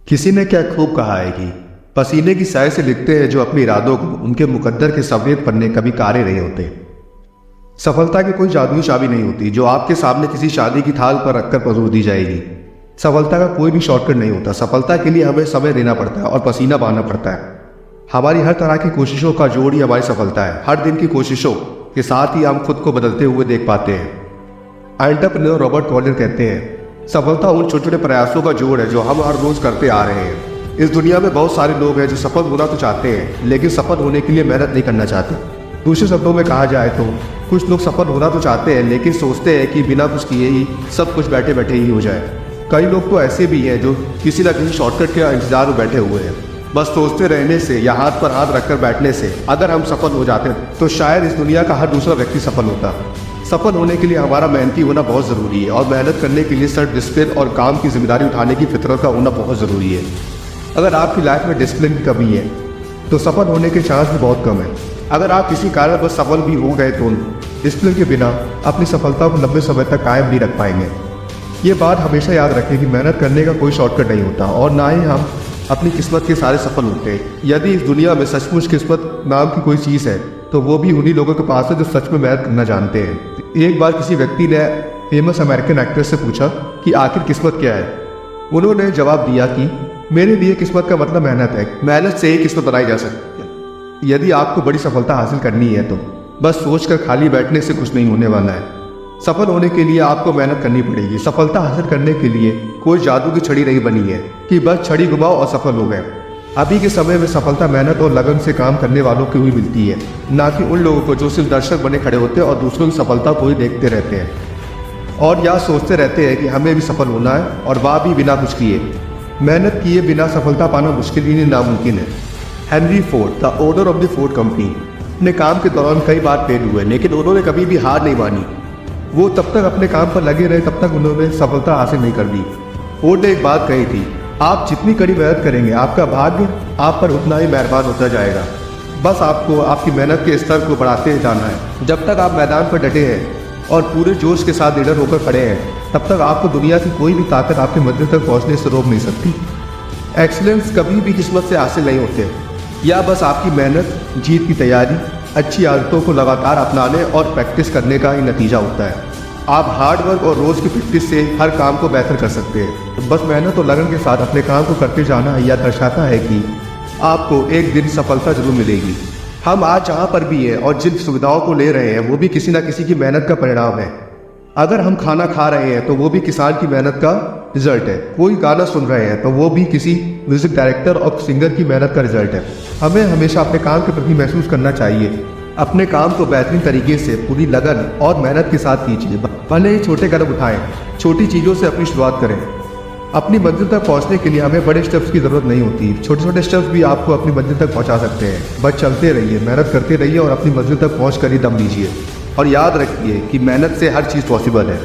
किसी ने क्या खूब कहा है कि पसीने की साय से लिखते हैं जो अपने इरादों को उनके मुकद्दर के सफेद पन्ने कभी कारे नहीं होते। सफलता की कोई जादुई चाबी नहीं होती जो आपके सामने किसी शादी की थाल पर रखकर परोस दी जाएगी। सफलता का कोई भी शॉर्टकट नहीं होता। सफलता के लिए हमें समय देना पड़ता है और पसीना बहाना पड़ता है। हमारी हर तरह की कोशिशों का जोड़ ही हमारी सफलता है। हर दिन की कोशिशों के साथ ही हम खुद को बदलते हुए देख पाते हैं। एंटरप्रेन्योर रॉबर्ट कॉलर कहते हैं, सफलता उन छोटे छोटे प्रयासों का जोड़ है जो हम हर रोज करते आ रहे हैं। इस दुनिया में बहुत सारे लोग हैं जो सफल होना तो चाहते हैं लेकिन सफल होने के लिए मेहनत नहीं करना चाहते। दूसरे शब्दों में कहा जाए तो कुछ लोग सफल होना तो चाहते हैं लेकिन सोचते हैं कि बिना कुछ किए ही सब कुछ बैठे बैठे ही हो जाए। कई लोग तो ऐसे भी हैं जो किसी न किसी शॉर्टकट के इंतजार में बैठे हुए हैं। बस सोचते रहने से या हाथ पर हाथ रखकर बैठने से अगर हम सफल हो जाते तो शायद इस दुनिया का हर दूसरा व्यक्ति सफल होता। सफल होने के लिए हमारा मेहनती होना बहुत ज़रूरी है और मेहनत करने के लिए सेल्फ डिसिप्लिन और काम की जिम्मेदारी उठाने की फितरत का होना बहुत ज़रूरी है। अगर आपकी लाइफ में डिसिप्लिन की कमी है तो सफल होने के चांस भी बहुत कम है। अगर आप किसी कारण पर सफल भी हो गए तो डिसिप्लिन के बिना अपनी सफलता को लंबे समय तक कायम नहीं रख पाएंगे। ये बात हमेशा याद रखें कि मेहनत करने का कोई शॉर्टकट नहीं होता और ना ही हम अपनी किस्मत के सारे सफल होते हैं। यदि इस दुनिया में सचमुच किस्मत नाम की कोई चीज़ है तो वो भी उन्हीं लोगों के पास है जो सच में मेहनत करना जानते हैं। एक बार किसी व्यक्ति ने फेमस अमेरिकन एक्ट्रेस से पूछा कि आखिर किस्मत क्या है। उन्होंने जवाब दिया कि मेरे लिए किस्मत का मतलब मेहनत है। मेहनत से ही किस्मत बनाई जा सकती है। यदि आपको बड़ी सफलता हासिल करनी है तो बस सोचकर खाली बैठने से कुछ नहीं होने वाला है। सफल होने के लिए आपको मेहनत करनी पड़ेगी। सफलता हासिल करने के लिए कोई जादू की छड़ी नहीं बनी है कि बस छड़ी घुमाओ और सफल हो गए। अभी के समय में सफलता मेहनत और लगन से काम करने वालों को ही मिलती है, ना कि उन लोगों को जो सिर्फ दर्शक बने खड़े होते हैं और दूसरों की सफलता को ही देखते रहते हैं और या सोचते रहते हैं कि हमें भी सफल होना है और वह भी बिना कुछ किए। मेहनत किए बिना सफलता पाना मुश्किल ही नामुमकिन है। Henry Ford, the owner of the Ford company, ने काम के दौरान कई बार फेल हुए लेकिन उन्होंने कभी भी हार नहीं मानी। वो तब तक अपने काम पर लगे रहे तब तक उन्होंने सफलता हासिल नहीं कर दी। फोर्ड ने एक बात कही थी, आप जितनी कड़ी मेहनत करेंगे आपका भाग्य आप पर उतना ही मेहरबान होता जाएगा। बस आपको आपकी मेहनत के स्तर को बढ़ाते जाना है। जब तक आप मैदान पर डटे हैं और पूरे जोश के साथ निडर होकर खड़े हैं तब तक आपको दुनिया की कोई भी ताकत आपके मंजिल तक पहुंचने से रोक नहीं सकती। एक्सीलेंस कभी भी किस्मत से हासिल नहीं होते या बस आपकी मेहनत, जीत की तैयारी, अच्छी आदतों को लगातार अपनाने और प्रैक्टिस करने का ही नतीजा होता है। आप हार्ड वर्क और रोज़ की प्रैक्टिस से हर काम को बेहतर कर सकते हैं। तो बस मेहनत और लगन के साथ अपने काम को करते जाना यह दर्शाता है कि आपको एक दिन सफलता जरूर मिलेगी। हम आज जहाँ पर भी हैं और जिन सुविधाओं को ले रहे हैं वो भी किसी न किसी की मेहनत का परिणाम है। अगर हम खाना खा रहे हैं तो वो भी किसान की मेहनत का रिजल्ट है। कोई गाना सुन रहे हैं तो वो भी किसी म्यूजिक डायरेक्टर और सिंगर की मेहनत का रिजल्ट है। हमें हमेशा अपने काम के प्रति महसूस करना चाहिए। अपने काम को बेहतरीन तरीके से पूरी लगन और मेहनत के साथ कीजिए। भले ही छोटे कदम उठाएं, छोटी चीज़ों से अपनी शुरुआत करें। अपनी मंजिल तक पहुंचने के लिए हमें बड़े स्टेप्स की ज़रूरत नहीं होती। छोटे छोटे स्टेप्स भी आपको अपनी मंजिल तक पहुंचा सकते हैं। बस चलते रहिए, मेहनत करते रहिए और अपनी मंजिल तक पहुंच कर ही दम लीजिए। और याद रखिए कि मेहनत से हर चीज़ पॉसिबल है।